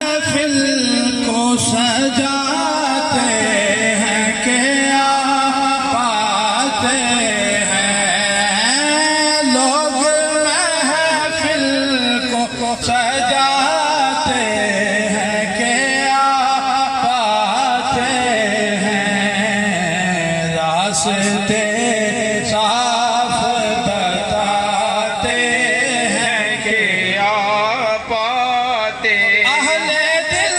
محفل کو سجاتے ہیں کہ پاتے ہیں لوگ محفل کو سجاتے ہیں کہ پاتے ہیں راستے صاف بتاتے ہیں کہ پاتے اہل دل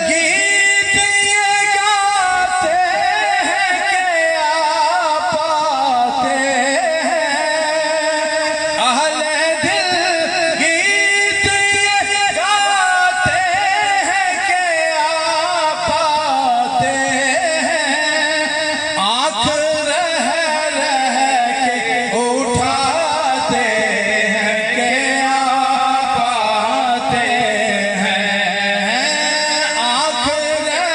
گیت یہ گاتے ہیں کہ پاتے ہیں اہل دل گیت یہ گاتے ہیں کہ پاتے ہیں آنکھ رہ کے اٹھاتے ہیں کہ پاتے ہیں آنکھ رہ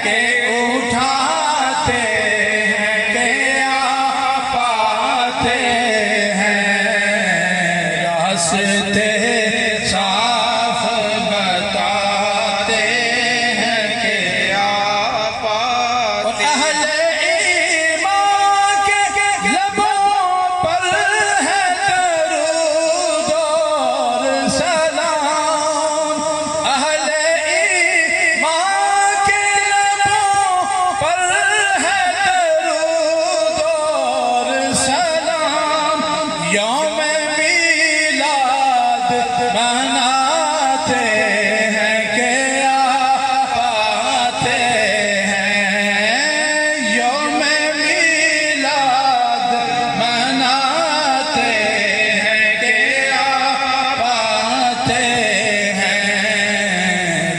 کے اٹھاتے ہیں کہ پاتے ہیں راستے صاف بتاتے ہیں کہ پاتے اہل ایمان کے لبوں پر ہے درود اور سلام اہل ایمان کے لبوں پر ہے درود اور سلام یوم میلاد مناتے ہیں کہ پاتے ہیں یوم میلاد مناتے ہیں کہ پاتے ہیں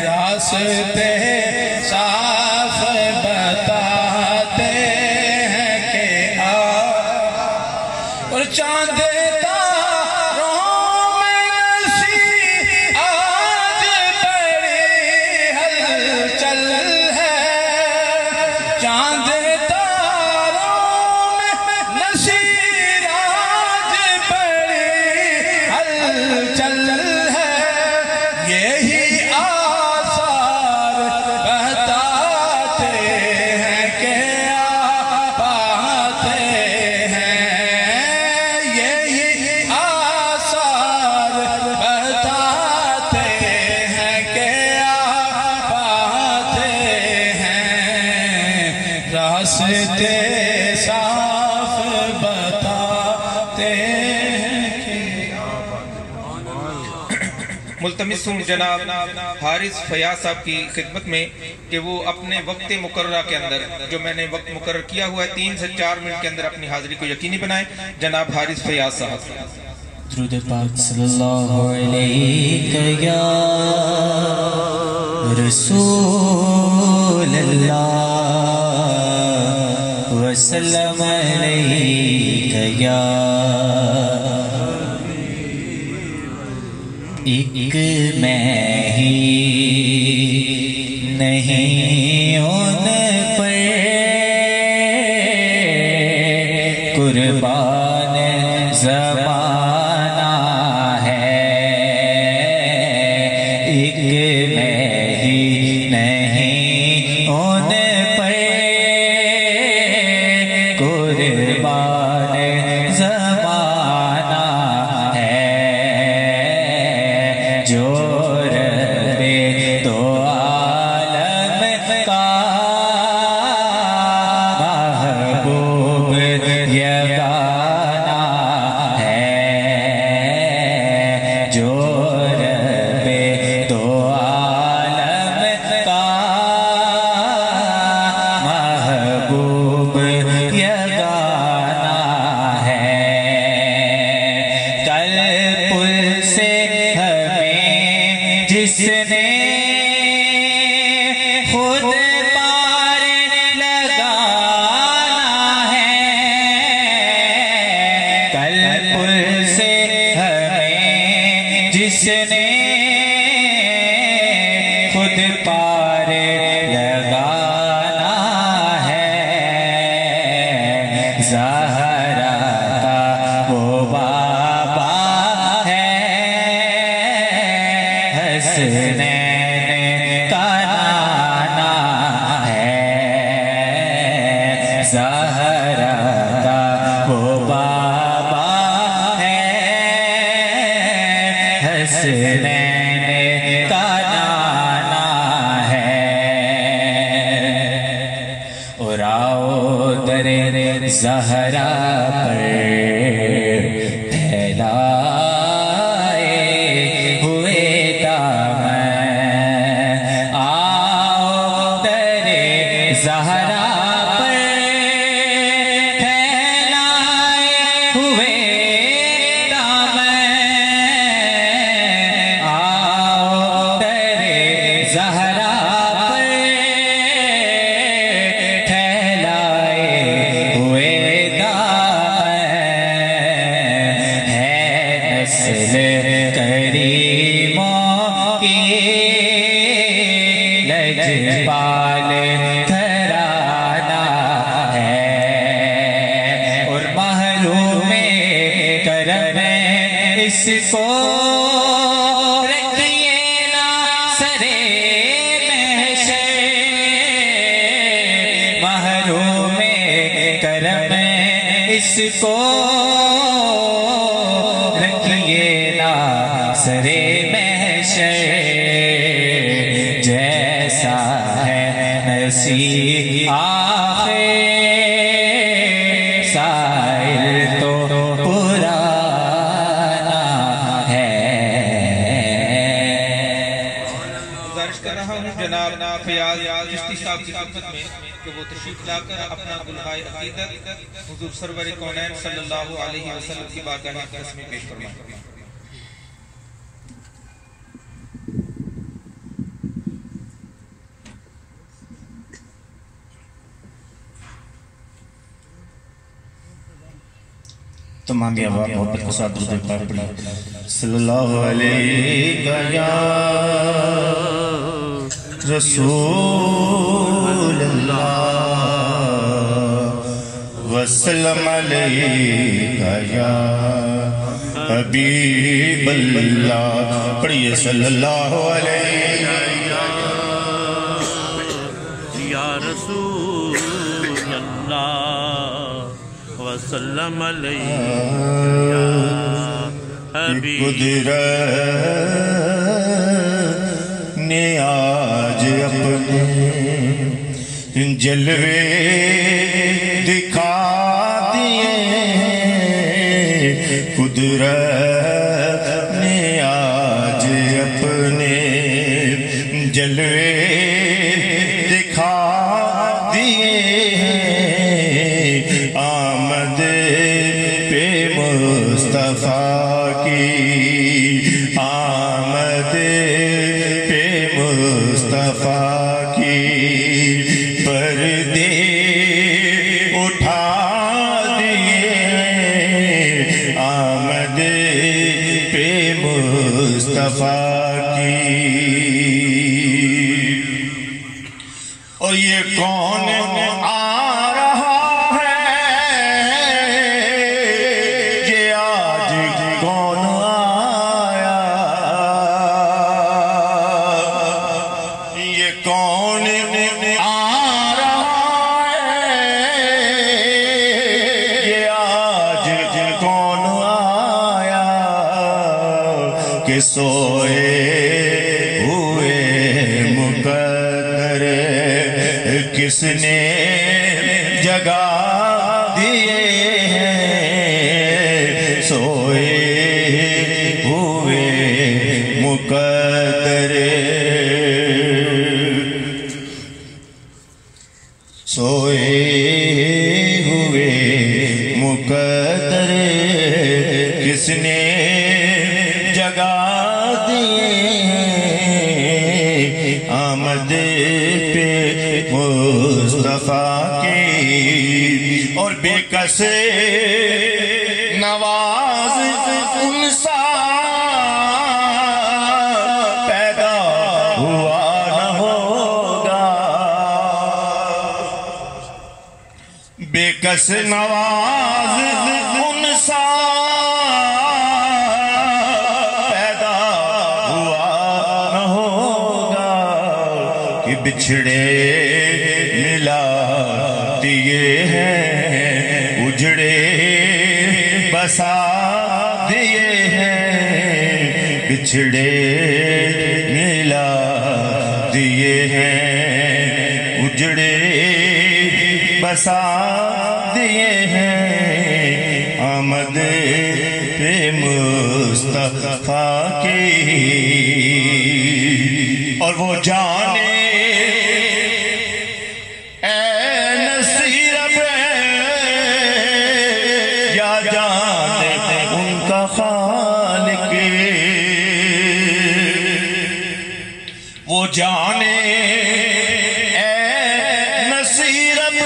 راستے صاف بتاتے ہیں کہ اور چاند تاروں میں نسی آج بڑی ہلچل ہے چاند تاروں میں نسی آج بڑی ہلچل ہے یہی آثار بتاتے ہیں کہ پاتے ہیں یہی آثار بتاتے ہیں کہ پاتے ہیں راستے صاف بتاتے ہیں کہ ملتمس ہوں جناب حارث فیاض صاحب کی خدمت میں کہ وہ اپنے وقت مقررہ کے اندر جو میں نے وقت مقرر کیا ہوا ہے 3 سے 4 منٹ کے اندر اپنی حاضری کو یقینی بنائیں جناب حارث فیاض صاحب درود پاک صلی اللہ علیہ یا رسول اللہ وسلم علیہ یا ایک میں ہی نہیں ان پر قربان زمانہ ہے ایک میں ہی نہیں ان پر قربان زمانہ ہے جو رب دو عالم کا محبوب یگانہ ہے جو رب دو عالم کا محبوب یگانہ ہے کل پل سے ہمیں جس نے خود پار لگانا ہے کل پل سے ہمیں جس نے خود پار لگانا ہے زہرا کا وہ بابا ہے حسنین کا نانا ہے زہرا کا وہ بابا ہے حسنین کا نانا ہے اور آؤ در زہرا پر پھیلائے ہوئے دامن آؤ در زہرا پر پھیلائے ہوئے دامن آؤ در زہرا پر پھیلائے ہوئے کریموں کی لجپال گھرانہ ہے اور محروم کرم اس کو رکھیے نا سرے محشر محروم کرم اس کو سرے محشر جیسا ہے نصیب آخر سائل تو پرانا ہے گزارش کر رہا ہوں جناب فیاض چشتی صاحب کی خدمت میں کہ وہ تشریف لا کر اپنا گلہائے عقیدت حضور سرور کونین صلی اللہ علیہ وسلم کی بارگاہ اقدس میں پیش فرمائیں. تمام بھی آباد محبت کے ساتھ درود پاک پڑھیں. صلی اللہ علیہ یا رسول اللہ وسلم علیہ یا حبیب اللہ. پڑھئے صلی اللہ علیہ یا رسول اللہ وسلم علیہ یا حبیب. قدرت نے آج اپنے جلوے دکھا دیے قدرت نے آج اپنے جلوے دکھا دیے آمد پہ مصطفیٰ کی آمد پہ مصطفیٰ کی پردے اٹھا دیے آمد پہ مصطفیٰ کی. اور یہ کون آ رہا ہے یہ آج کون آیا یہ کون آ رہا ہے یہ آج کون آیا کہ سوئے ہوئے مقدر کس نے جگا دیے ہیں سوئے ہوئے مقدر سوئے ہوئے مقدر کس نے جگا دیے آمد پہ مصطفیٰ کی اور بے کس نواز انسا پیدا ہوا نہ ہوگا بے کس نواز انسا پیدا ہوا نہ ہوگا کہ بچھڑے ملا دیے ہیں اجڑے بسا دیے ہیں بچھڑے ملا دیے ہیں اجڑے بسا دیے ہیں آمد پہ مصطفیٰ کی اور وہ جانے اے نصیب یا جانے ان کا خالق وہ جانے اے نصیب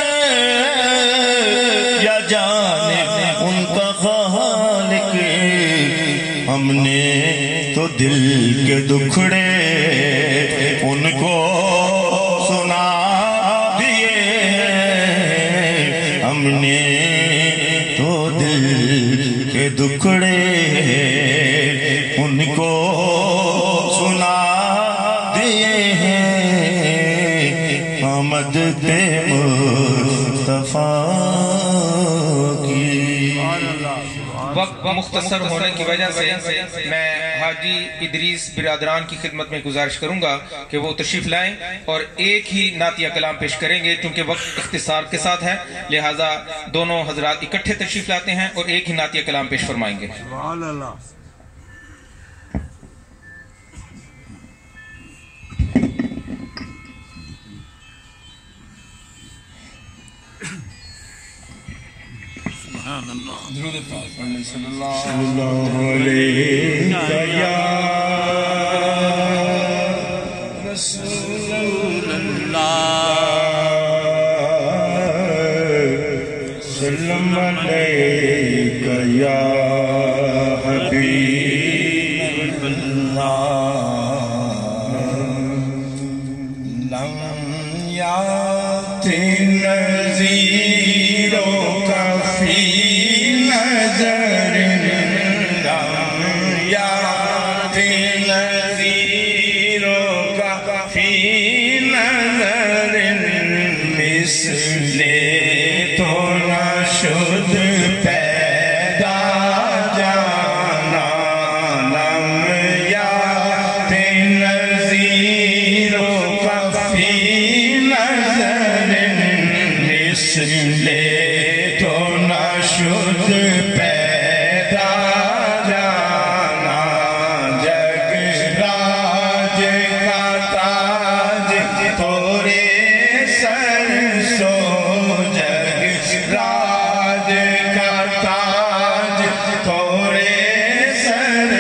یا جانے ان کا خالق ہم نے تو دل کے دکھڑے ان کو سنا دیے ہم نے تو دل کے دکھڑے ان کو سنا دیے ہیں آمد پہ مصطفیٰ کی وقت مختصر ہونے کی وجہ سے میں حاجی ادریس برادران کی خدمت میں گزارش کروں گا کہ وہ تشریف لائیں اور ایک ہی نعتیہ کلام پیش کریں گے کیونکہ وقت اختصار کے ساتھ ہے لہٰذا دونوں حضرات اکٹھے تشریف لاتے ہیں اور ایک ہی نعتیہ کلام پیش فرمائیں گے سبحان اللہ درود پاک پڑھنے صلی اللہ علیہ یا رسول اللہ سلم علیک یا حبیب اللہ لم یاتی نذیروں کا فی نظر لم یاتی نذیروں کا فی نظر مثل تو نہ شد پیدا جانا لم یاتی نذیروں کا فی نظر مثل تو نہ شد پیدا جانا جگ راج کا تاج تورے سر سو جگ راج کا تاج تورے سر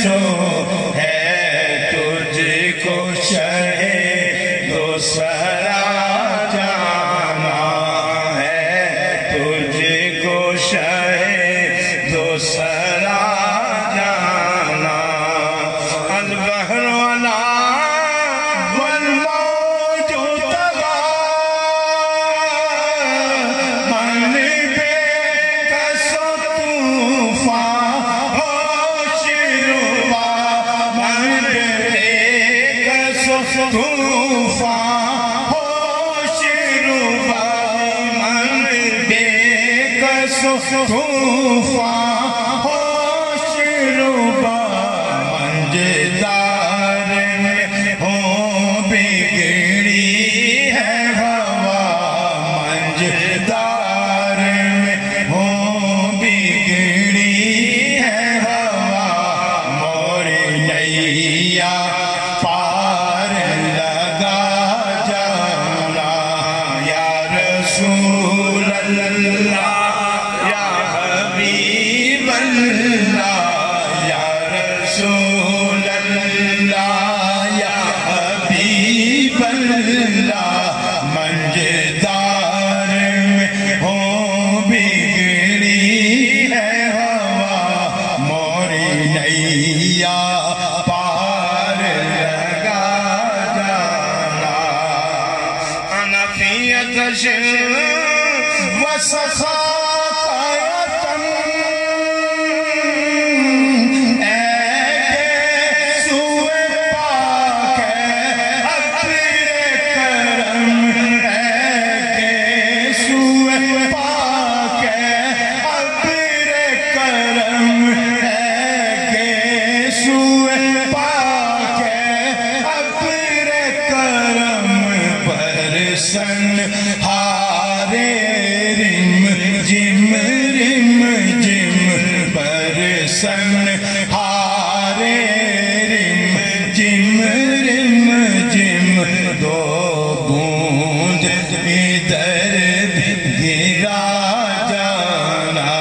سو ہے تجھ کو شہ دوسرا جانا ہے تجھ کو شہ دوسرا جانا البحر ولا والموج تبا من بے کس طوفان ہوش ربا من بے کس طوفان ہوش ربا من بے کس طوفان ہوش ربا منجدار میں ہو بگڑی ہے ہوا منجدار میں ہو بگڑی ہے ہوا موری نیا پار لگا جانا یا رسول اللہ یا حبیب اللہ یا رسول اللہ یا حبیب اللہ منجدار میں ہو بگڑی ہے ہوا موری نیا پار لگا جانا انا فی تشر وسخا برسن ہارے رم جم برسن ہارے رم جم دو بوند ادھر گرا جانا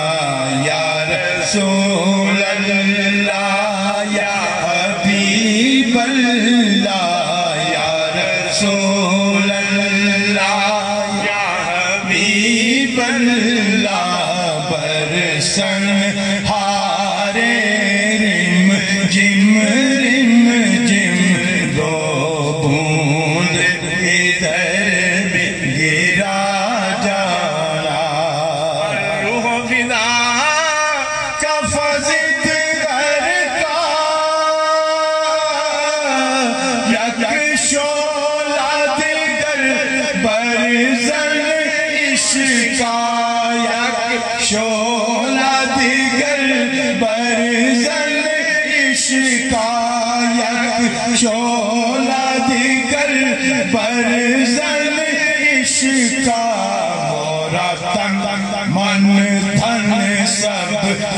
یا رسول اللہ یا حبیب اللہ یا رسول اللہ یا حبیب اللہ برسن ہارے رم جم دو بوند ادھر گرا جانا روح فدا کا فضل گھر کا یک شعلہ دیگر برزن عشقا یک شعلہ دیگر برزن عشقا یک شعلہ دیگر برزن عشقا مورا تن من دھن سب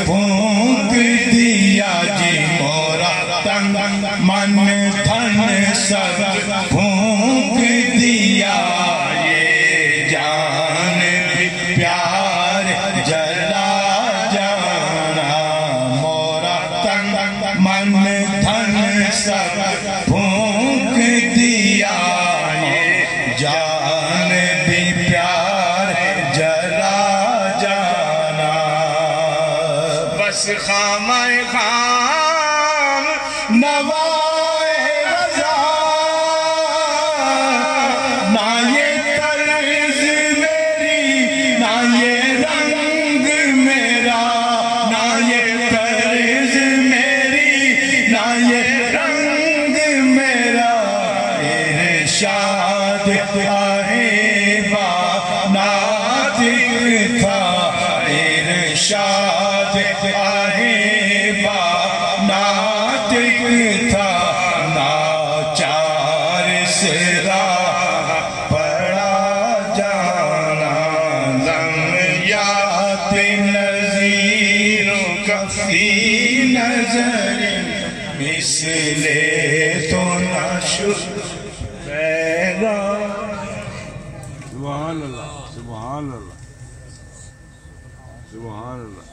پھونک دیا جی مورا تن من دھن سب پھونک دیا یہ جان بھی پیار جلا جانا مورا تن من دھن سب پھونک دیا یہ جان بھی پیار جلا جانا بس خامہ خام نوائے رضا نہ یہ طرز میری نہ یہ رنگ میرا نہ یہ طرز میری نہ یہ رنگ میرا ارشاد آئے با ناطق تھا ارشاد آئے با ناطق تھا ناچار سے راہ پڑا جانا لمیات نظیروں کا فی نظر مثلے تو نہ شد پیدا سبحان اللہ سبحان اللہ سبحان اللہ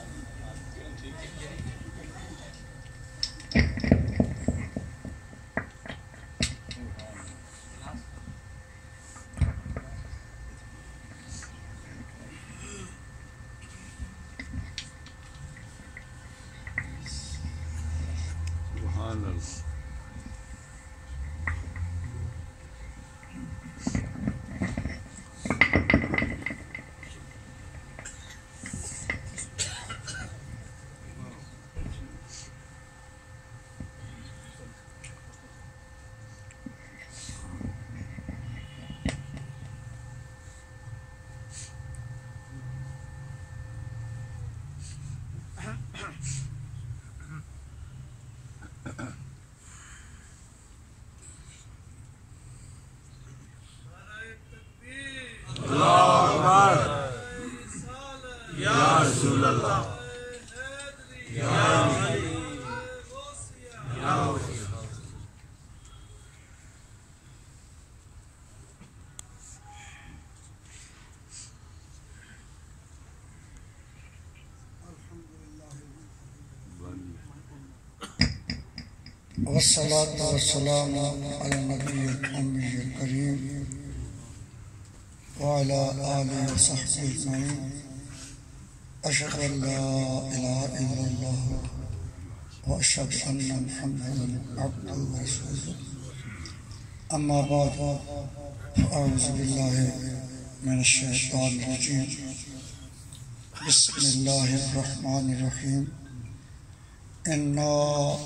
سبحان اللہ والصلاة والسلام على النبي الأمي الكريم وعلى آله وصحبه أجمعين أشهد أن لا إله إلا الله وأشهد أن محمدا عبده ورسوله أما بعد فأعوذ بالله من الشيطان الرجيم بسم الله الرحمن الرحيم إنا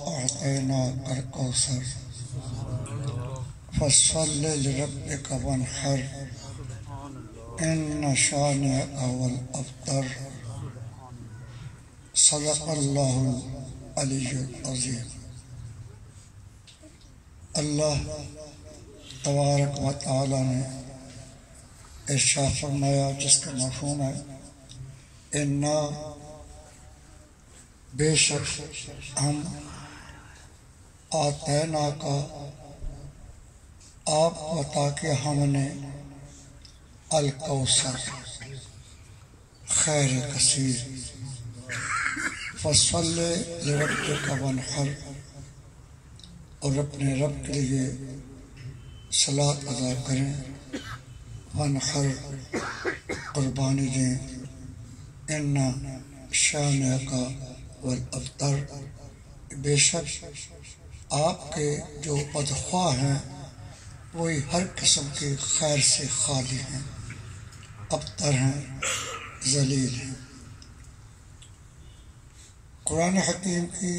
أعطيناك الكوثر فصل لربك وانحر إن شانئك هو الأبتر صدق الله العلي العظيم اللہ تبارک و تعالی نے ارشاد فرمایا جس کا مفہوم ہے انا بے شک ہم آتینا کا آپ بتا کے ہم نے الکوثر خیر کثیر فصل لربک وانحر اور اپنے رب کے لیے صلاۃ ادا کریں وانحر قربانی دیں ان شانئک والابتر بے شک آپ کے جو بدخواہ ہیں وہی ہر قسم کے خیر سے خالی ہیں ابتر ہیں ذلیل ہیں۔ قرآن حکیم کی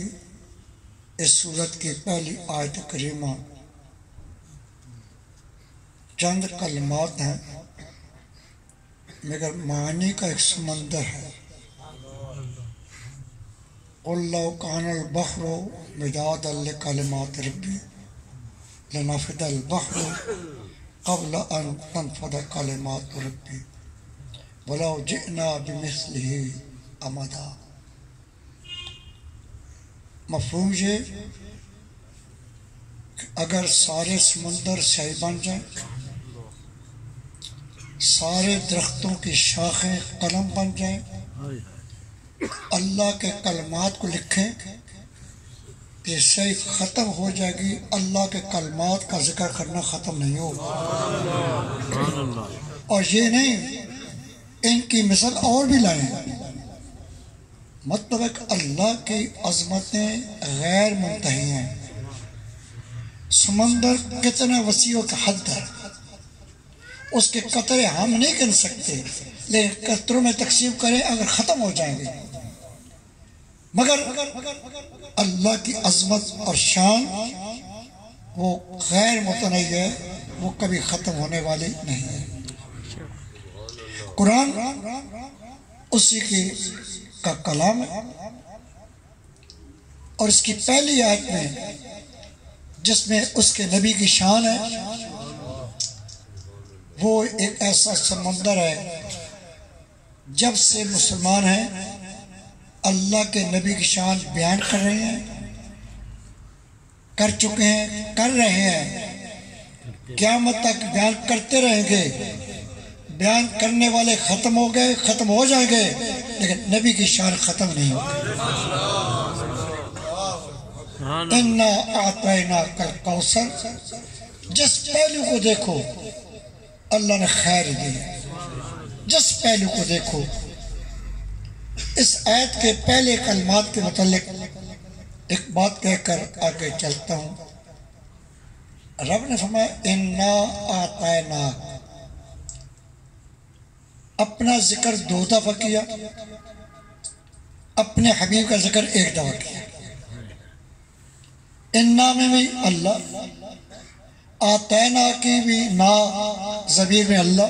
اس سورت کی پہلی آیت کریمہ چند کلمات ہیں مگر معنی کا ایک سمندر ہے۔ قُلْ لَوْ كَانَ الْبَحْرُ مِدَادًا لِكَلِمَاتِ رَبِّي لَنَفِدَ الْبَحْرُ قَبْلَ أَن تَنْفَدَ كَلِمَاتُ رَبِّي وَلَوْ جِئْنَا بِمِثْلِهِ مَدَدًا۔ مفہوم یہ کہ اگر سارے سمندر سیاہی بن جائیں، سارے درختوں کی شاخیں قلم بن جائیں، اللہ کے کلمات کو لکھیں، یہ سیاہی ختم ہو جائے گی، اللہ کے کلمات کا ذکر کرنا ختم نہیں ہوگا۔ اور یہ نہیں ان کی مثال اور بھی لائیں، مطلب ہے کہ اللہ کی عظمتیں غیر منتہی ہیں۔ سمندر کتنا وسیع و حد ہے، اس کے قطرے ہم نہیں گن سکتے، لیکن قطروں میں تقسیم کریں اگر ختم ہو جائیں گے، مگر اللہ کی عظمت اور شان وہ غیر متناہی ہے، وہ کبھی ختم ہونے والی نہیں ہے۔ قرآن اسی کا کلام ہے، اور اس کی پہلی آیت میں جس میں اس کے نبی کی شان ہے، وہ ایک ایسا سمندر ہے جب سے مسلمان ہیں اللہ کے نبی کی شان بیان کر رہے ہیں، کر چکے ہیں، کر رہے ہیں، قیامت تک بیان کرتے رہیں گے۔ بیان کرنے والے ختم ہو گئے، ختم ہو جائیں گے، لیکن نبی کی شان ختم نہیں ہوگی۔ اِنَّا أَعْطَيْنَاكَ الْكَوْثَرَ، جس پہلو کو دیکھو اللہ نے خیر دی، جس پہلو کو دیکھو۔ اس آیت کے پہلے کلمات کے متعلق ایک بات کہہ کر آگے چلتا ہوں۔ رب نے فرمایا اِنَّا أَعْطَيْنَاكَ، اپنا ذکر 2 دفعہ کیا، اپنے حبیب کا ذکر 1 دفعہ کیا۔ اِنَّا میں بھی اللہ، آتینا کی بھی نا ضمیر میں اللہ،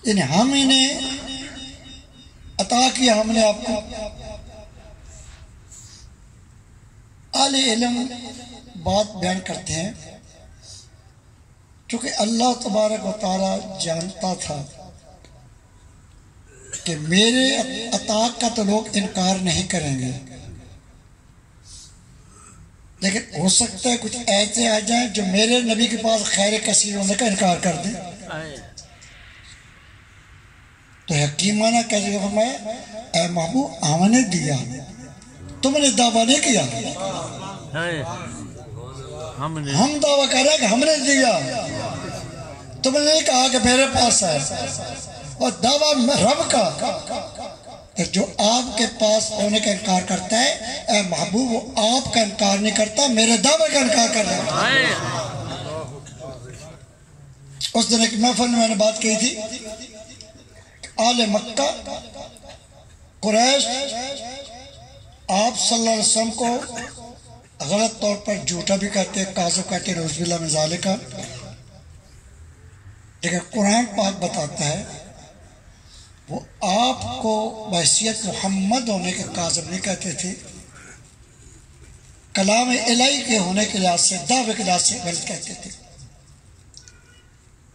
یعنی ہم انہیں عطا کیا، ہم نے آپ کو۔ اہل علم بات بیان کرتے ہیں چونکہ اللہ تبارک و تعالی جانتا تھا کہ میرے عطا کا تو لوگ انکار نہیں کریں گے، لیکن ہو سکتا ہے کچھ ایسے آ جائیں جو میرے نبی کے پاس خیر کثیر ہونے کا انکار کر دیں۔ تو حکیمانہ کہتے ہیں فرمایا اے محبوب ہم نے دیا، تم نے دعویٰ نہیں کیا، ہم دعویٰ کر رہے ہیں کہ ہم نے دیا، تم نے نہیں کہا کہ میرے پاس ہے۔ اور دعویٰ رب کا کہ جو آپ کے پاس ہونے کا انکار کرتا ہے، اے محبوب وہ آپ کا انکار نہیں کرتا، میرے دعوے کا انکار کر رہا ہے۔ اس دن ایک محفل میں نے بات کہی تھی، آل مکہ قریش آپ صلی اللہ علیہ وسلم کو غلط طور پر جھوٹا بھی کہتے ہیں، کاذب کہتے ہیں، نعوذ باللہ من ذالک، لیکن قرآن پاک بتاتا ہے وہ آپ کو بحیثیت محمد ہونے کے کاذب نہیں کہتے تھے، کلام الہی کے ہونے کے لحاظ سے، دعوے کے لحاظ سے غلط کہتے تھے۔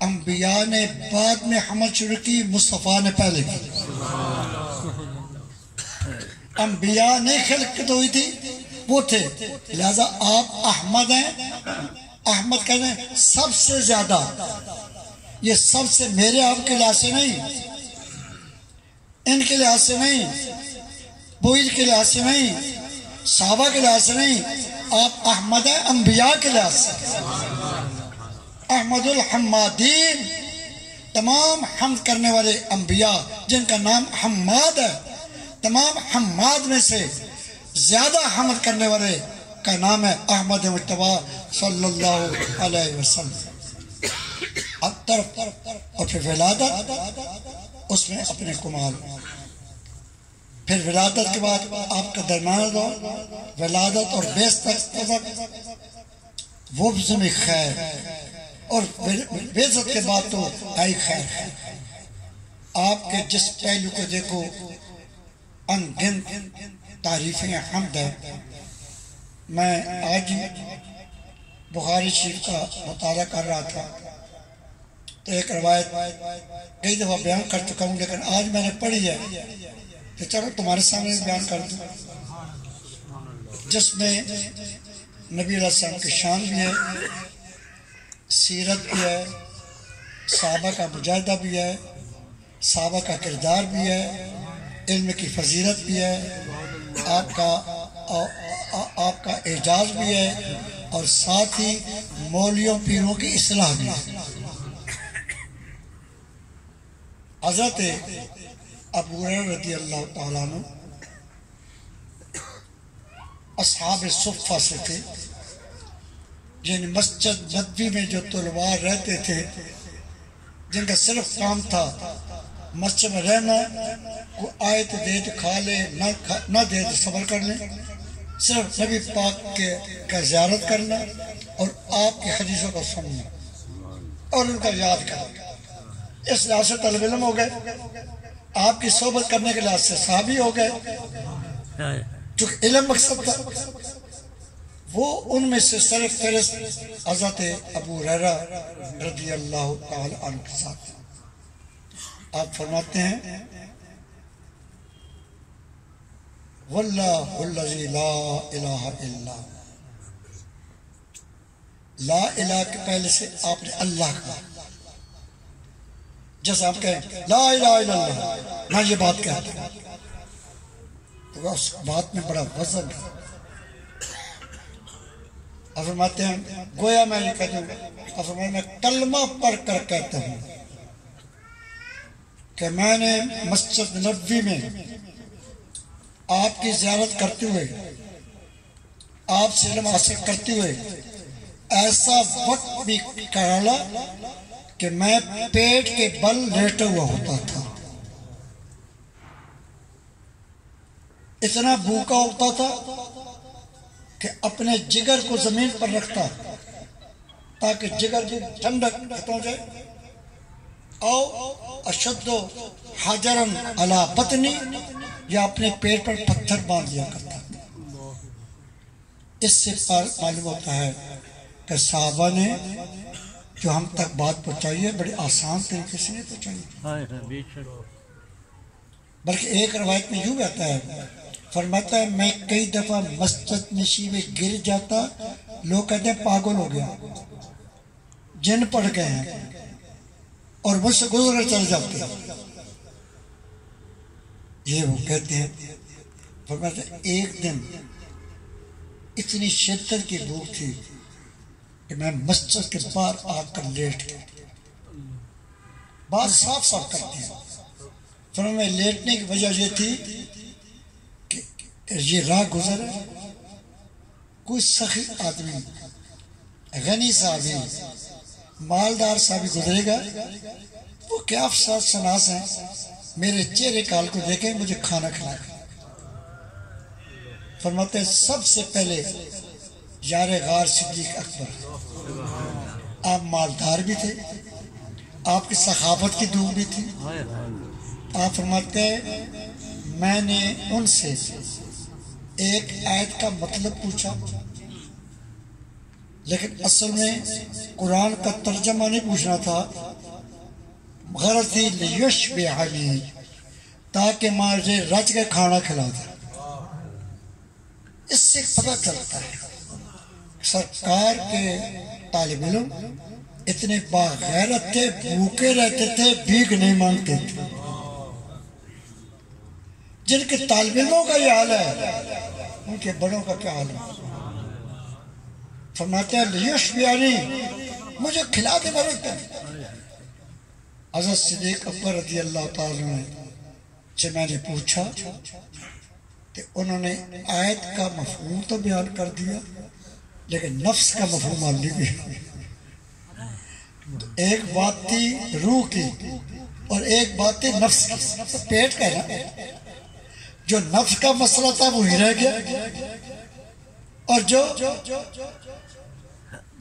انبیاء نے بعد میں حمل شروع کی، مصطفیٰ نے پہلے کی۔ انبیاء نے خلقت ہوئی تھی وہ تھے، لہذا آپ احمد ہیں۔ احمد کہتے ہیں سب سے زیادہ، یہ سب سے میرے آپ کے لحاظ سے نہیں، ان کے لحاظ سے نہیں، بوئل کے لحاظ سے نہیں، صحابہ کے لحاظ سے نہیں، آپ احمد ہیں انبیاء کے لحاظ سے۔ احمد الحمادین، تمام حمد کرنے والے انبیاء جن کا نام حماد ہے، تمام حماد میں سے زیادہ حمد کرنے والے کا نام ہے احمد مجتبی صلی اللہ علیہ وسلم۔ اب طرف اور پھر ولادت، اس میں اپنے کمال، پھر ولادت کے بعد آپ کا درمیان دور، ولادت اور بعثت تک وہ بھی خیر، اور بعثت کے بعد تو آئی خیر ہے۔ آپ کے جس پہلو کو دیکھو ان گن تعریفیں حمد ہے۔ میں آج بخاری شریف کا مطالعہ کر رہا تھا تو ایک روایت کئی دفعہ بیان کر چکا ہوں، لیکن آج میں نے پڑھی ہے تو چلو تمہارے سامنے بیان کر دوں، جس میں نبی علیہ السلام کی شان بھی ہے، سیرت بھی ہے، صحابہ کا مجاہدہ بھی ہے، صحابہ کا کردار بھی ہے، علم کی فضیلت بھی ہے، آپ کا اعجاز بھی ہے، اور ساتھ ہی مولویوں پیروں کی اصلاح بھی ہے۔ حضرت ابو ہریرہ رضی اللہ تعالیٰ عنہ اصحاب صفہ سے تھے، جن مسجد نبوی میں جو طلباء رہتے تھے، جن کا صرف کام تھا مسجد میں رہنا، کوئی آئے تو دے تو کھا لے، نہ دے تو صبر کر لیں، صرف نبی پاک کا زیارت کرنا اور آپ کی حدیثوں کو سننا اور ان کا یاد کرنا۔ اس لحاظ سے طالب علم ہو گئے، آپ کی صحبت کرنے کے لحاظ سے صحابی ہو گئے، چونکہ علم مقصد تھا۔ وہ ان میں سے صرف فہرست حضرت ابو ہریرہ رضی اللہ تعالی عنہ کے ساتھ۔ آپ فرماتے ہیں واللہ الذی لا الہ الا، لا الہ کے پہلے سے آپ نے اللہ کہا، جیسے آپ کہیں لا الہ الا اللہ، میں یہ بات کہتا ہوں تو اس بات میں بڑا وزن ہے۔ آپ فرماتے ہیں گویا میں یہ کہتا ہوں، آپ فرماتے ہیں میں کلمہ پڑھ کر کہتا ہوں کہ میں نے مسجد نبوی میں آپ کی زیارت کرتے ہوئے، آپ سے علم حاصل کرتے ہوئے ایسا وقت بھی ڈالا کہ میں پیٹ کے بل لیٹا ہوا ہوتا تھا، اتنا بھوکا ہوتا تھا کہ اپنے جگر کو زمین پر رکھتا تاکہ جگر کی ٹھنڈک ختم ہو جائے۔ او اشد حجرن علی بطنی، یا اپنے پیٹ پر پتھر باندھ دیا کرتا۔ اس سے معلوم ہوتا ہے کہ صحابہ نے جو ہم تک بات پہنچائی ہے بڑی آسان طریقے سے نہیں پہنچائی، بلکہ ایک روایت میں یوں کہتا ہے، فرماتا ہے میں کئی دفعہ مسجد نشی میں گر جاتا، لوگ کہتے ہیں پاگل ہو گیا، جن پڑ گئے ہیں، اور مجھ سے گزر چل جاتے ہیں۔ یہ وہ کہتے ہیں، فرماتا ہے ایک دن اتنی شدت کی بھوک تھی کہ میں مسجد کے باہر آ کر لیٹ گیا۔ بات صاف صاف کرتے ہیں، فرمایا میں لیٹنے کی وجہ یہ تھی کہ یہ راہ گزر ہے، کوئی سخی آدمی، غنی صحابی، مالدار صحابی گزرے گا، وہ کیا افسوس شناس ہیں، میرے چہرے کال کو دیکھیں، مجھے کھانا کھلائیں۔ فرماتے ہیں سب سے پہلے یار غار صدیق اکبر، آپ مالدار بھی تھے، آپ کی سخاوت کی دور بھی تھی۔ آپ فرماتے ہیں میں نے ان سے ایک آیت کا مطلب پوچھا، لیکن اصل میں قرآن کا ترجمہ نہیں پوچھنا تھا، غرض تھی لیشبعنی، تاکہ مجھے رچ کے کھانا کھلا دے۔ اس سے پتہ چلتا ہے سرکار کے طالب علم اتنے باغیرت تھے، بھوکے رہتے تھے، بھیک نہیں مانگتے تھے۔ جن کے طالب علموں کا یہ حال ہے ان کے بڑوں کا کیا حال ہے؟ فرماتے ہیں لیشبعنی، مجھے کھلا دے برکت۔ حضرت صدیق اکبر رضی اللہ تعالیٰ سے میں نے پوچھا کہ انہوں نے آیت کا مفہوم تو بیان کر دیا لیکن نفس کا مفہوم مان لی گئی۔ ایک بات تھی روح کی اور ایک بات تھی نفس کی، پیٹ کا نا، جو نفس کا مسئلہ تھا وہی رہ گیا اور جو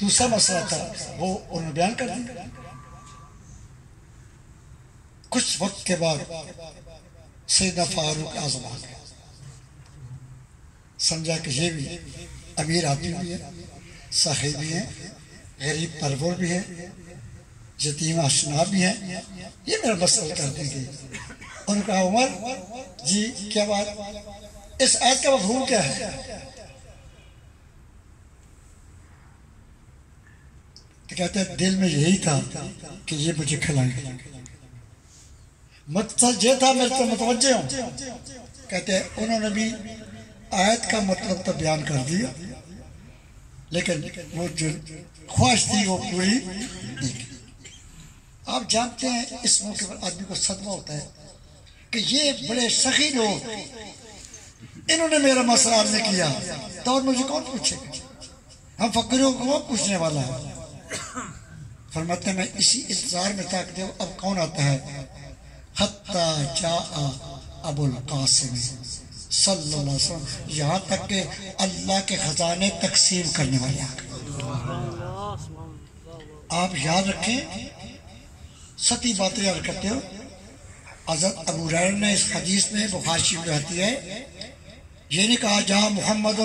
دوسرا مسئلہ تھا وہ انہوں نے بیان کر دیا۔ کچھ وقت کے بعد سیدنا فاروق اعظم آ گیا، سمجھا کہ یہ بھی امیر آدمی بھی ہے، سخی بھی ہے، غریب پرور بھی ہے، یتیم اشنا بھی ہے، یہ میرا مسئلہ کر دیں گے۔ انہوں نے کہا عمر جی کیا بات، اس آیت کا مفہوم کیا ہے؟ تو کہتے ہیں دل میں یہی تھا کہ یہ مجھے کھلائیں گے، مقصد یہ تھا، میں تو متوجہ ہوں۔ کہتے ہیں انہوں نے بھی آیت کا مطلب تو بیان کر دیا لیکن وہ جو خواہش تھی وہ پوری نہیں کی۔ آپ جانتے ہیں اس موقع پر آدمی کو صدمہ ہوتا ہے کہ یہ بڑے سخی لوگ، انہوں نے میرا مسئلہ عرض کیا تو اور مجھے کون پوچھے گا؟ ہم فقیروں کو کون پوچھنے والا ہے؟ فرماتے ہیں میں اسی انتظار میں تھا کہ اب کون آتا ہے، حتی جاء ابو القاسم صلی اللہ علیہ وسلم، یہاں تک کہ اللہ کے خزانے تقسیم کرنے والے آ گئے۔ آپ یاد رکھیں، ستی باتیں یاد کرتے ہو، حضرت ابو ہریرہ نے اس حدیث میں بخاری شریف میں آتی ہے، یہ نہیں کہا جا محمد،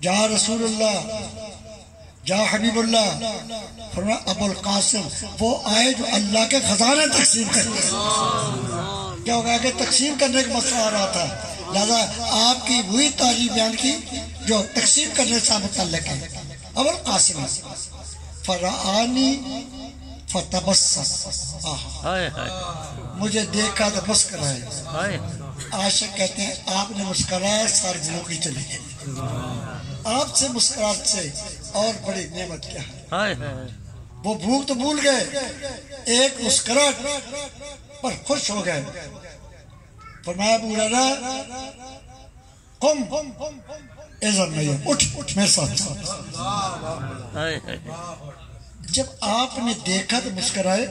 جا رسول اللہ، جا حبیب اللہ، فرمایا ابو القاسم، وہ آئے جو اللہ کے خزانے تقسیم کرتے ہیں۔ کیا ہوگا کہ تقسیم کرنے کا مسئلہ آ رہا تھا، لہذا آپ کی وہی تعریف بیان کی جو تقسیم کرنے سے متعلق ہے۔ ابو القاسم فرعانی فتبسم، مجھے دیکھا تو مسکرائے۔ عاشق کہتے ہیں آپ نے مسکرایا، ساری زندگی چلی گئی۔ آپ سے مسکراہٹ سے اور بڑی نعمت کیا ہے؟ وہ بھوک تو بھول گئے، ایک مسکراہٹ پر خوش ہو گئے۔ فرمایا ابو ہریرہ قم اذن نہیں، اٹھ میرے ساتھ۔ جب آپ نے دیکھا تو مسکرائے۔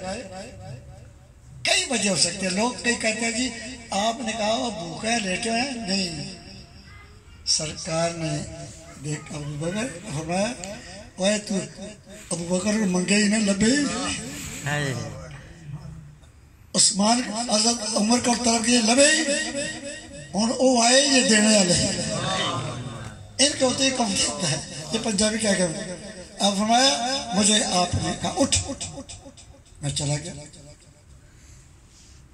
کئی وجہ ہو سکتے ہیں، لوگ کئی کہتے ہیں جی آپ نے کہا وہ بھوکا ہے لیٹے ہیں، نہیں، سرکار نے دیکھا ابو بکر، فرمایا اوے تو ابو بکر منگے ہی نہیں لبے، عثمان حضرت عمر کو طرف کیے لبے ہوں وہ آئے یہ دینے والے، ان کے ہوتے ہی کم دیتا ہے، یہ پنجابی کیا کہ اب فرمایا مجھے آپ نے کہا اٹھ، میں چلا گیا۔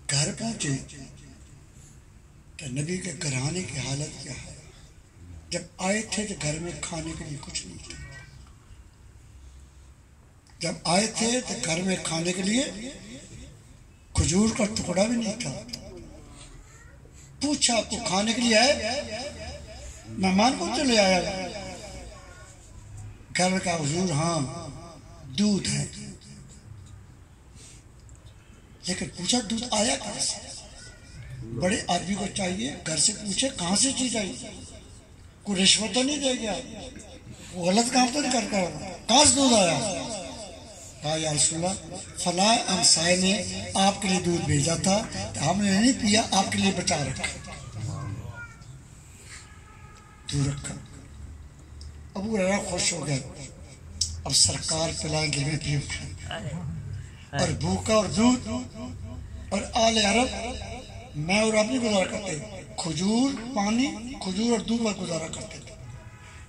گھر پہنچے کہ نبی کے گھرانے کی حالت کیا ہے۔ جب آئے تھے تو گھر میں کھانے کے لیے کچھ نہیں تھا، جب آئے تھے تو گھر میں کھانے کے لیے کھجور کا ٹکڑا بھی نہیں تھا۔ پوچھا آپ کو کھانے کے لیے آئے؟ مہمان کو تو لے آیا؟ گھر کا حضور ہاں دودھ ہے، لیکن پوچھا دودھ آیا کہاں سے؟ بڑے آدمی کو چاہیے گھر سے پوچھے کہاں سے چیز آئی، کوئی رشوت تو نہیں دے گیا، وہ غلط کام تو نہیں کرتا، کہاں سے دودھ آیا؟ کہا یا رسول اللہ فلاں ہمسائے نے آپ کے لیے دودھ بھیجا تھا، ہم نے نہیں پیا، آپ کے لیے بچا رکھا، دودھ رکھا۔ ابو ہریرہ خوش ہو گئے، اب سرکار پلائیں گے میں پیوں گا، اور بھوکا اور دودھ اور آل عرب میں اور آپ نہیں گزارا کرتے، کھجور پانی، کھجور اور دودھ پر گزارا کرتے تھے۔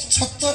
70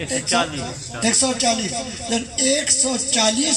140। 140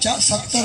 70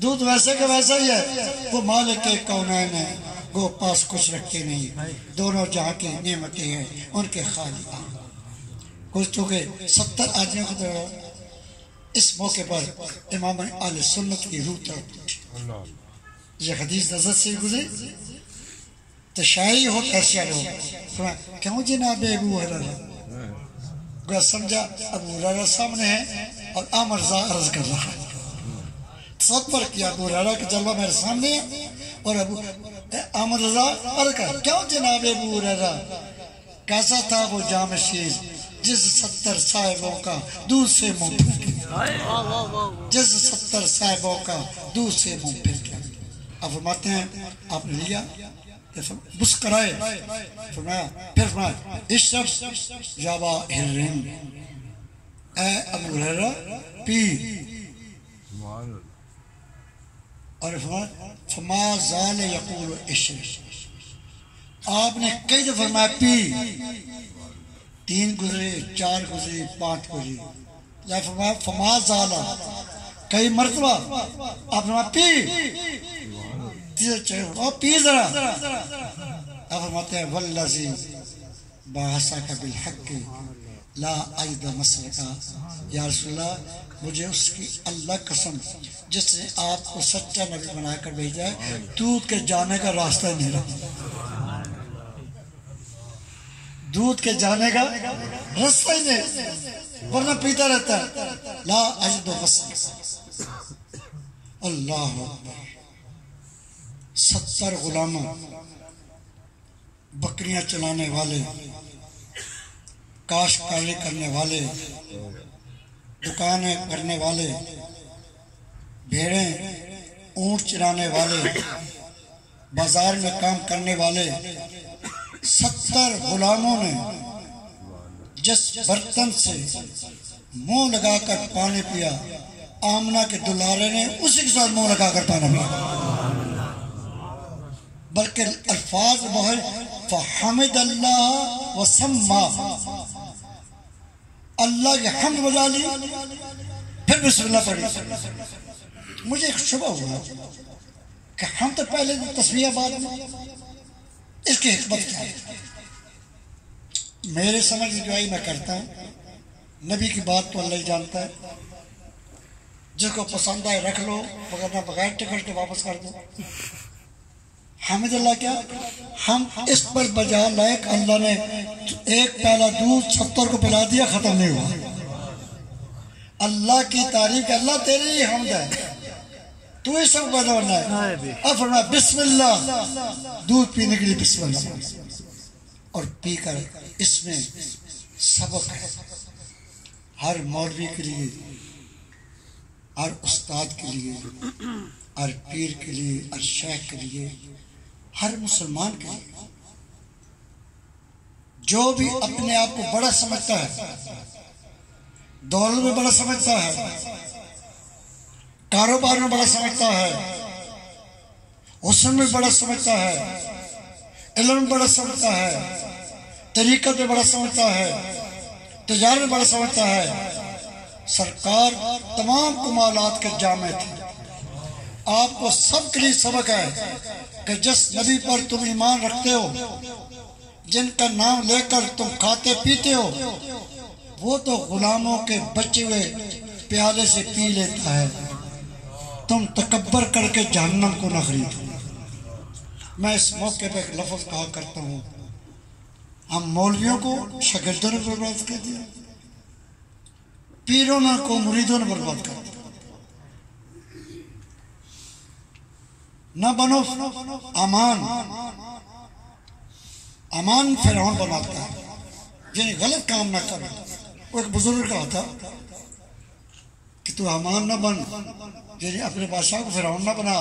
دودھ ویسے کا ویسا ہی ہے، وہ مالک کونین ہے، وہ پاس کچھ رکھتے نہیں، دونوں جہاں کی نعمتیں ہیں ان کے خالق ہیں۔ کچھ تو کہ 70 آدمیوں کو تو اس موقع پر امام اہل سنت کی روح تڑپ، یہ حدیث نظر سے گزری تو شاعری ہو کیسے ہو، کیوں جناب ابو ہریرہ، گویا سمجھا ابو ہریرہ سامنے ہے اور عامر رضا عرض کر رہا ہے، تصور کیا ابو ہریرہ کا جلوہ میرے سامنے ہے اور عامر رضا عرض کر، کیوں جناب ابو ہریرہ، کیسا تھا وہ جامع شیر جس 70 صاحبوں کا دودھ سے منہ پھر گیا، جس 70 صاحبوں کا دودھ سے منہ پھر گیا۔ اب فرماتے ہیں آپ نے لیا بس کرائے، فرمایا پھر فرمایا اشرب جابا ہرین، اے ابو ہریرہ پی، اور فرمایا فما زال یقول اشرب، آپ نے کئی دفعہ فرمایا پی، 3 گزرے، 4 گزرے، 5 گزرے، یا فرمایا فما زال، کئی مرتبہ آپ فرمایا پی، اور پی ذرا، اب فرماتے ہیں والذی بعثک بالحق لا اجد مسلکا، یا رسول اللہ مجھے اس کی اللہ قسم جس نے آپ کو سچا نبی بنا کر بھیجا ہے، دودھ کے جانے کا راستہ ہی نہیں رہا، دودھ کے جانے کا راستہ ہی نہیں، ورنہ پیتا رہتا ہے، لا اجد مسلکا۔ اللہ اکبر، 70 غلاموں، بکریاں چلانے والے، کاشتکاری کرنے والے، دکانیں کرنے والے، بھیڑیں اونٹ چرانے والے، بازار میں کام کرنے والے، 70 غلاموں نے جس برتن سے منہ لگا کر پانی پیا، آمنہ کے دلارے نے اسی کے ساتھ منہ لگا کر پانی پیا، بلکہ الفاظ بہت فحمد اللہ وسما، اللہ کی حمد بجا لی، پھر بسم اللہ پڑھی۔ مجھے ایک شبہ ہوا کہ ہم تو پہلے تسبیح بعد میں، اس کی حکمت کیا ہے؟ میرے سمجھ جو آئی میں کرتا ہوں، نبی کی بات تو اللہ ہی جانتا ہے، جس کو پسند آئے رکھ لو، وغیرہ بغیر ٹکٹ کے واپس کر دو۔ حمد اللہ کیا؟ ہم اس پر بجا لائق اللہ نے ایک پیالہ دودھ 70 کو پلا دیا، ختم نہیں ہوا۔ اللہ کی تعریف کہ اللہ تیری ہی حمد ہے، تو ہی سب پیدا ہونا ہے۔ اب فرمایا بسم اللہ، دودھ پینے کے لیے بسم اللہ، اور پی کر اس میں سبق ہے ہر مولوی کے لیے، ہر استاد کے لیے، ہر پیر کے لیے، ہر شیخ کے لیے، ہر مسلمان کے لیے۔ جو بھی اپنے آپ کو بڑا سمجھتا ہے، دولت میں بڑا سمجھتا ہے، کاروبار میں بڑا سمجھتا ہے، حسن میں بڑا سمجھتا ہے، علم میں بڑا سمجھتا ہے، طریقت میں بڑا سمجھتا ہے، تجارت میں بڑا سمجھتا ہے، سرکار تمام کمالات کے جامع تھے۔ آپ کو سب کے لیے سبق ہے کہ جس نبی پر تم ایمان رکھتے ہو، جن کا نام لے کر تم کھاتے پیتے ہو، وہ تو غلاموں کے بچے ہوئے پیالے سے پی لیتا ہے، تم تکبر کر کے جہنم کو نہ خریدو۔ میں اس موقع پہ ایک لفظ کہا کرتا ہوں، ہم مولویوں کو شاگردوں نے برباد کر دیا، پیروں کو مریدوں نے برباد کر دیا۔ نہ بنو امان، امان فرعون بناتا ہے، یعنی غلط کام نہ کرو۔ وہ ایک بزرگ کہا تھا کہ تو امان نہ بن، یعنی اپنے بادشاہ کو فرعون نہ بنا،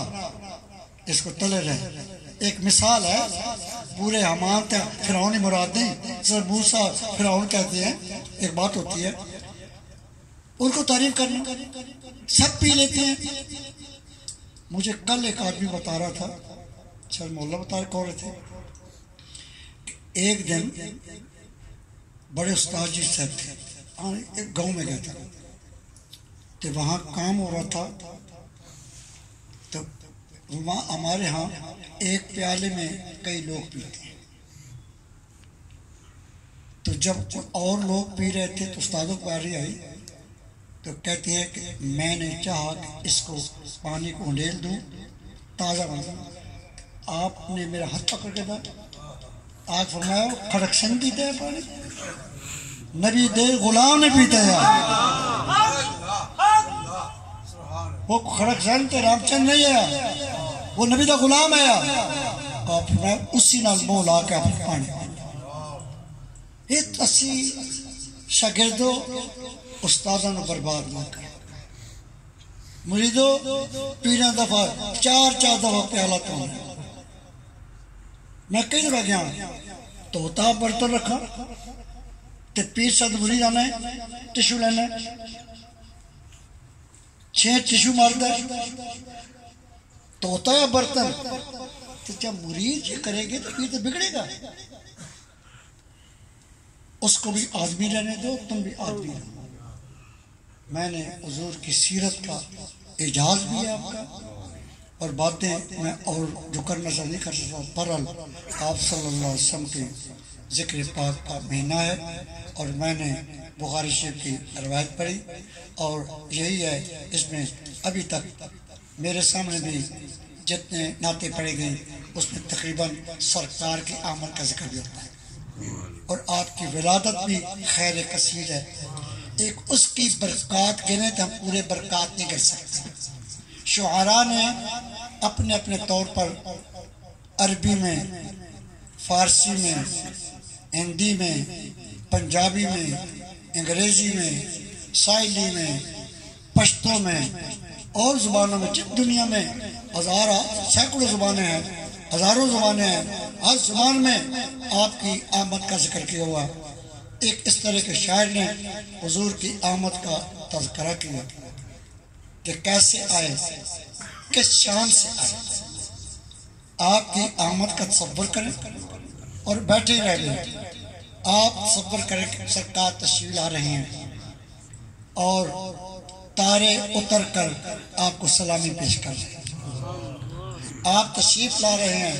اس کو تلے رہے۔ ایک مثال ہے، پورے امان تھے، فرعون ہی مراد نہیں، سر موسیٰ فرعون کہتے ہیں۔ ایک بات ہوتی ہے ان کو تعریف کرنا، سب پی لیتے ہیں۔ مجھے کل ایک آدمی بتا رہا تھا، سر مولا بتا رہے تھے کہ ایک دن بڑے استاد جی صاحب تھے، ایک گاؤں میں گیا تھا، تو وہاں کام ہو رہا تھا، وہاں ہمارے ہاں ایک پیالے میں کئی لوگ پیتے ہیں، تو جب اور لوگ پی رہے تھے تو استادوں کو باری آئی تو کہتی ہے کہ میں نے چاہا کہ اس کو پانی کو ڈیل دوں تازہ بنا، آپ نے میرا ہاتھ پکڑ کے دیا، آج فرمایا کھڑکسن پیتے ہیں پانی، نبی دے غلام نے پیتا ہے، وہ کھڑکسن تے رام چند نہیں ہے، وہ نبی دا غلام ہے، آپ نے اسی نال منہ لا کے اپنے پانی ایک اسی شاگردو استادوں نے برباد نہ کر، مریدو پینا دفعہ چار دفعہ پیالہ تو میں کئی دفعہ گیا توتا برتن رکھا تے پیر صد مرید آنا ہے ٹشو لینا ہے 6 ٹشو مارتا ہے توتا یا برتن، تو جب مرید یہ کرے گے تو پیر تو بگڑے گا، اس کو بھی آدمی رہنے دو، تم بھی آدمی رہو۔ میں نے حضور کی سیرت کا اعجاز بھی ہے آپ کا، اور باتیں میں اور جو کرنا چاہ نہیں کر سکتا، برحال آپ صلی اللہ علیہ وسلم کے ذکر پاک کا مہینہ ہے، اور میں نے بخاری شریف کی روایت پڑھی، اور یہی ہے اس میں ابھی تک میرے سامنے بھی جتنے نعتیں پڑھی گئی اس میں تقریباً سرکار کی آمد کا ذکر بھی ہوتا ہے، اور آپ کی ولادت بھی خیر کثیر ہے، ایک اس کی برکات گنے تو ہم پورے برکات نہیں کر سکتے۔ شعراء نے اپنے اپنے طور پر عربی میں، فارسی میں، ہندی میں، پنجابی میں، انگریزی میں، ساحلی میں، پشتو میں اور زبانوں میں، جس دنیا میں سینکڑوں زبانیں ہیں، ہزاروں زبانیں ہیں، ہر زبان میں آپ کی آمد کا ذکر کیا ہوا۔ ایک اس طرح کے شاعر نے حضور کی آمد کا تذکرہ کیا کہ کیسے آئے، کس شان سے آئے، آپ کی آمد کا تصور کریں اور بیٹھے رہ گئے، آپ تصور کریں کہ سرکار تشریف لا رہے ہیں اور تارے اتر کر آپ کو سلامی پیش کر رہے ہیں، آپ تشریف لا رہے ہیں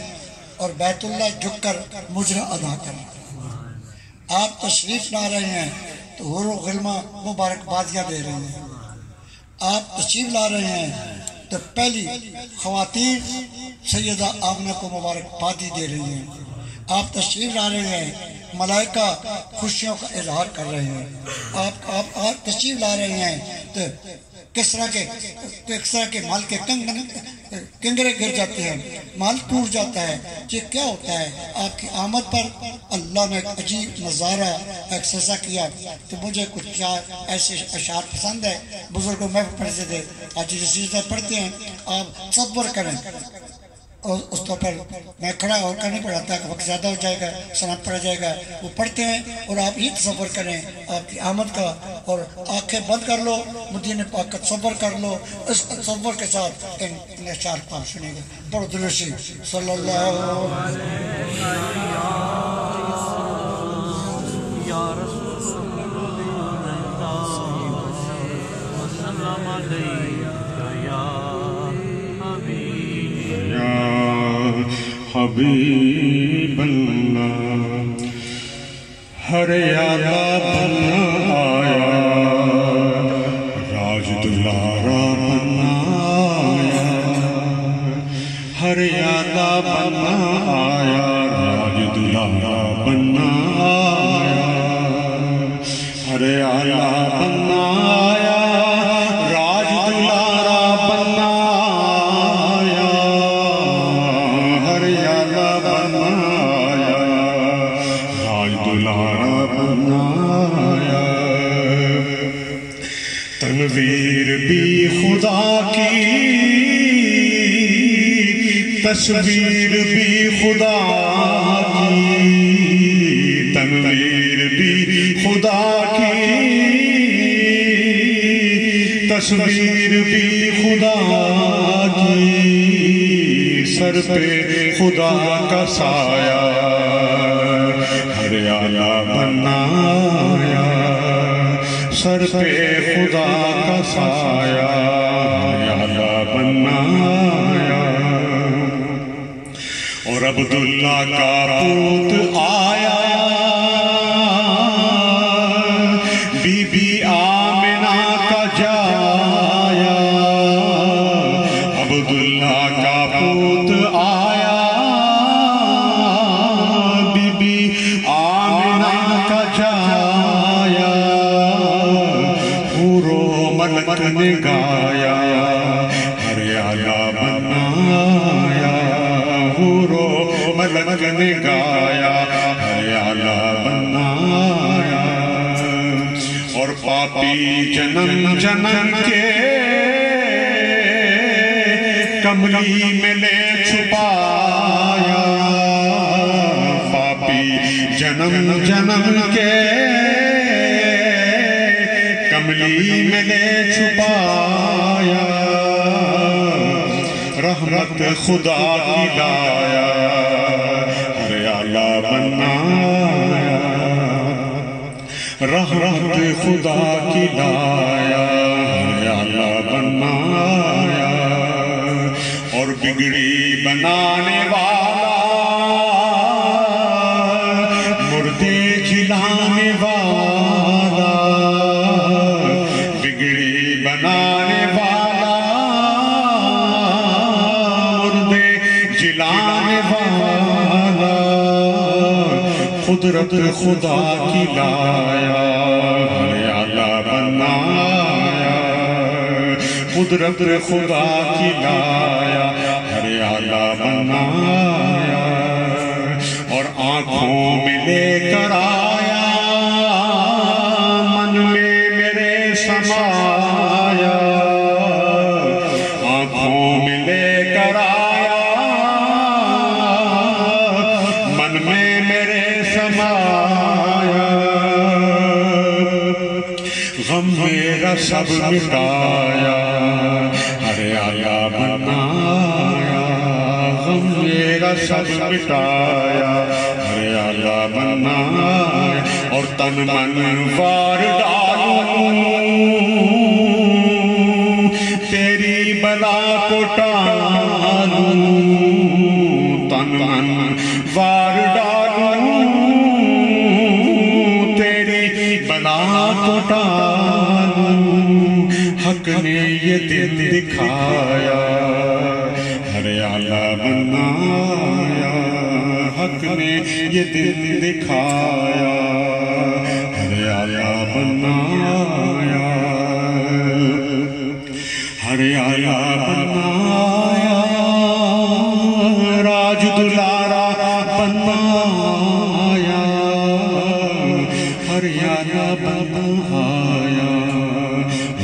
اور بیت اللہ جھک کر مجرا ادا کر رہے ہیں، آپ تشریف لا رہے ہیں تو حور و غلمہ مبارکبادیاں دے رہے ہیں، آپ تشریف لا رہے ہیں تو پہلی خواتین سیدہ آمنہ کو مبارکبادی دے رہی ہیں، آپ تشریف لا رہے ہیں ملائکہ خوشیوں کا اظہار کر رہے ہیں، آپ تشریف لا رہے ہیں تو کس طرح کے مال کے کنگرے گر جاتے ہیں، مال ٹوٹ جاتا ہے۔ یہ کیا ہوتا ہے؟ آپ کی آمد پر اللہ نے ایک عجیب نظارہ ایک سزا کیا۔ تو مجھے کچھ ایسے اشعار پسند ہے، بزرگوں میں پڑھتے تھے، آج رسیدہ پڑھتے ہیں، آپ صبر کریں، اور اس طور پر میں کھڑا ہو کر نہیں پڑھاتا کہ وقت زیادہ ہو جائے گا، سنت پڑھا جائے گا، وہ پڑھتے ہیں اور آپ یہ تصور کریں آپ کی آمد کا، اور آنکھیں بند کر لو، مدینہ پاک کا تصور کر لو، اس تصور کے ساتھ ان اشعار پاک سنیں گے۔ بڑو درشی صلی اللہ حبیب اللہ ہر یادہ بنا آیا، راج دلارا بنا آیا، ہر یادہ بنا آیا، راج دلارا بنا آیا، ہر یادہ بنا آیا، راج دلارا بنا آیا، ہر یادہ بنا آیا، راج دلارا بنا آیا۔ تنویر بھی خدا کی، تصویر بھی خدا کی، تنویر بھی خدا کی، تصویر بھی خدا کی، سر پہ خدا کا سایہ، ہر آیا بنایا، سر پہ خدا کا سایہ، ہر آیا بنایا، اور عبداللہ کا پوت آیا بی بی آمنہ کا جایا عبداللہ کا پوت آیا بی بی آمنہ کا جایا حور و ملک نے گایا ہر اعلیٰ بنایا حور و ملک نے گایا ہر اعلیٰ بنایا اور پاپی جنم جنم کے کملی میں لے چھپایا پاپی جنم جنم کے کملی میں لے چھپایا رحمت خدا کی لایا ہر اعلیٰ بنایا رحمت خدا کی لایا ہر اعلیٰ بنایا اور بگڑی بنانے والا مردے جلانے والا بگڑی بنانے والا مردے جلانے والا قدرت خدا کی لایا ہر اعلیٰ بنایا قدرت خدا کی لایا ہر اعلیٰ بنایا اور آنکھوں میں لے کر آیا من میں میرے سمایا آنکھوں میں لے کر آیا من میں میرے سمایا غم میرا سب مٹایا ہر اعلیٰ بنایا غم میرا سب مٹایا ہر اعلیٰ بنایا اور تن من وار ڈالوں تیری بلا کو ٹالوں تن من وار ڈالوں تیری بلا کو ٹالوں حق نے یہ دل دکھایا ہر اعلیٰ بنایا حق نے یہ دل دکھایا ہر اعلیٰ بنایا ہر اعلیٰ بنایا راج دلارا بنایا ہر اعلیٰ بنایا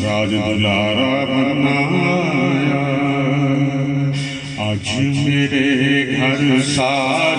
راج دلارا بنایا آج میرے گھر سارے